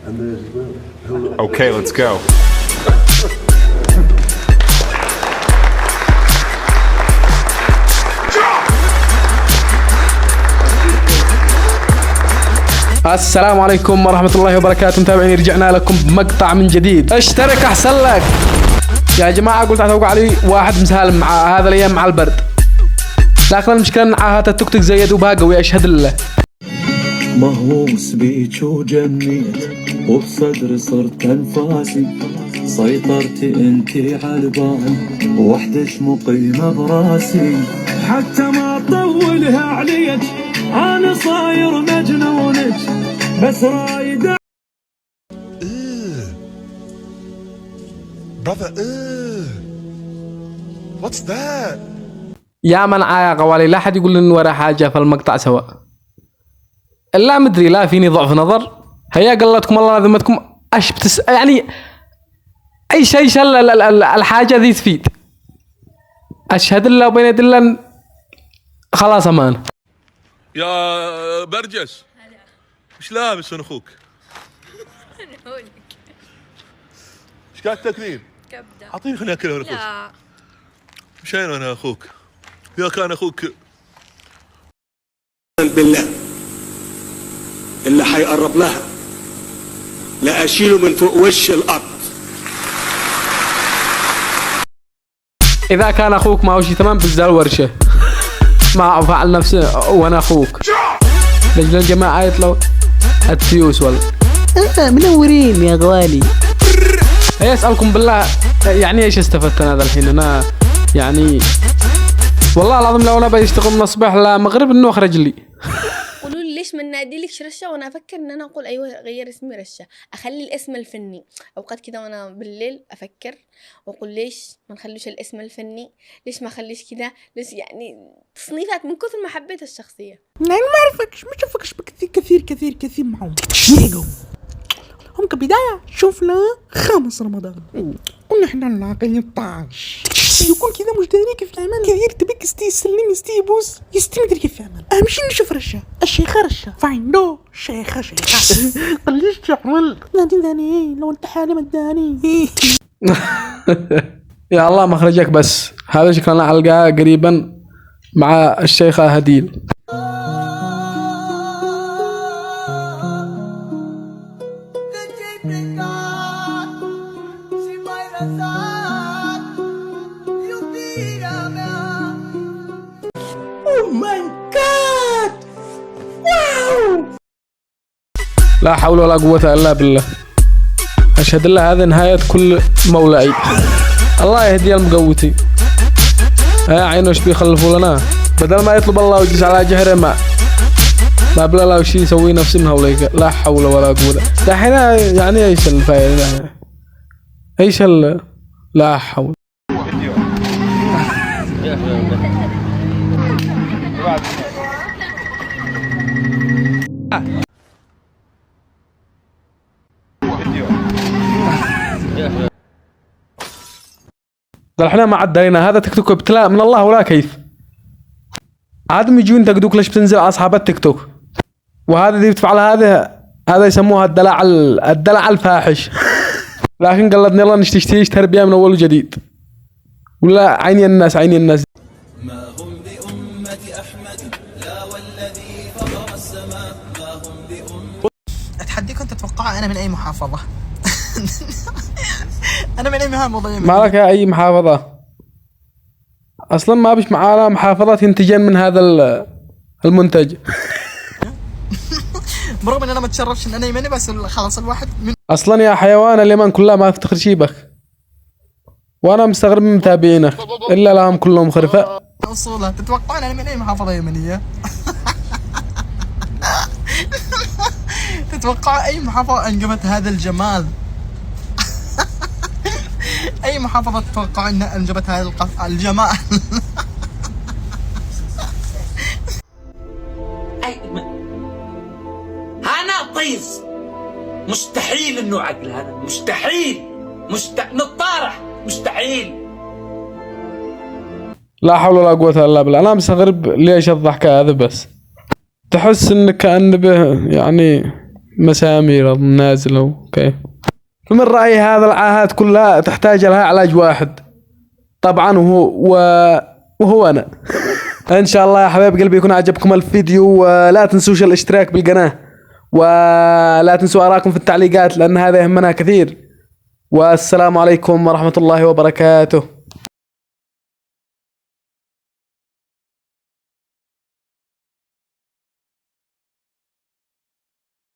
Okay, let's go. السلام عليكم ورحمة الله وبركاته. متابعين رجعنا لكم بمقطع من جديد. اشترك احسن لك يا جماعة. قلت اتوقع علي واحد مسالم مع هذا الايام مع البرد، لكن المشكلة ان عاهات التوك توك زيد وباقي ويشهد لله. مهووس بيك وجنيت وبصدري صرت انفاسي، سيطرتي انتي عالبال وحدش مقيمة براسي، حتى ما اطولها عليك انا صاير مجنونك بس رايد. Brother, what's that? يا من يا قوالي، لا حد يقول انه ورا حاجة في المقطع سواء. لا مدري، لا فيني ضعف نظر. هيا قلتكم الله ذمتكم ايش يعني اي شيء الحاجة ذي تفيد. اشهد الله وبين يد الله خلاص امان. يا برجس ايش لابس انا اخوك؟ ايش قاعد تاكلين؟ كبده. اعطيني خليني اكلها وانا اخوك. لا مشين انا اخوك يا كان اخوك. بالله اللي حيقرب لها لا اشيله من فوق وش الارض. اذا كان اخوك ما هو شيء تمام بزال ورشه ما فعل نفسه وانا اخوك. لجل الجماعة يطلعوا التيوس ولا منورين يا غوالي. هيا اسألكم بالله، يعني ايش استفدت انا هذا الحين؟ انا يعني والله العظيم لو انا بيشتغل من الصباح لمغرب انه اخرج لي. قولوا لي ليش ما ناديلكش رشة وانا افكر ان انا اقول ايوه غير اسمي رشة، اخلي الاسم الفني. اوقات كذا وانا بالليل افكر واقول ليش ما نخليش الاسم الفني، ليش ما اخليش كذا، ليش يعني تصنيفات من كثر ما حبيت الشخصية. يعني ما اعرفكش، ما اشوفكش كثير معهم. هم كبداية شوفنا 5 رمضان ونحن نلاقي 11 يكون كذا مجداني كيف يعمل كثير تبيك يستي يسلم يستي يبوس يستي مدري كيف يعمل. اهم شي نشوف رشة الشيخة رشة فايندو شيخة قليش تعمل نادي لو انت حالي مداني. يا الله مخرجك بس. هذا شكلنا حلقة قريبا مع الشيخة هديل. لا حول ولا قوة إلا بالله. أشهد الله هذا نهاية كل مولاي. الله يهدي المقوتي. يا عينو ايش بيخلفوا لنا؟ بدل ما يطلب الله ويجلس على جهره ما بلا لا وشي يسوي نفس المهوليك. لا حول ولا قوة. دحين يعني ايش الفائدة؟ ايش لا حول. احنا ما عدينا. هذا تيك توك ابتلاء من الله ولا كيف. عادم يجون ينتقدوك ليش بتنزل على اصحاب التيك توك، وهذا اللي بتفعل هذا يسموها الدلع الفاحش. لكن قلدني الله نشتريش تربية من اول وجديد. ولا عيني الناس ما هم بأمة أحمد لا والذي فطر السماء ما هم بأمة. اتحديكم تتوقعوا انا من اي محافظة؟ انا من اي محافظة؟ ما لك اي محافظة اصلا، ما بش معانا محافظات ينتجن من هذا المنتج. برغم ان انا ما اتشرفش ان انا يمني، بس خلاص الواحد من اصلا يا حيوان اليمن كلها ما افتخر شي بك، وانا مستغرب من متابعينك الا لهم كلهم خرفة اصولها. تتوقعون انا من اي محافظة يمنية؟ تتوقعوا اي محافظة انجبت هذا الجمال؟ اي محافظة تتوقعوا انها انجبت هذا الجمال؟ انا طيز مستحيل انه عقل، هذا مستحيل نطارح مستحيل. لا حول ولا قوة الا بالله. انا مستغرب ليش الضحكة هذا، بس تحس انك كأن به يعني مسامير نازلة. اوكي. من رأيي هذا العاهات كلها تحتاج لها علاج واحد طبعا وهو أنا. إن شاء الله يا حبايب قلبي يكون عجبكم الفيديو، ولا تنسوش الاشتراك بالقناة، ولا تنسوا آراءكم في التعليقات لأن هذا يهمنا كثير. والسلام عليكم ورحمة الله وبركاته.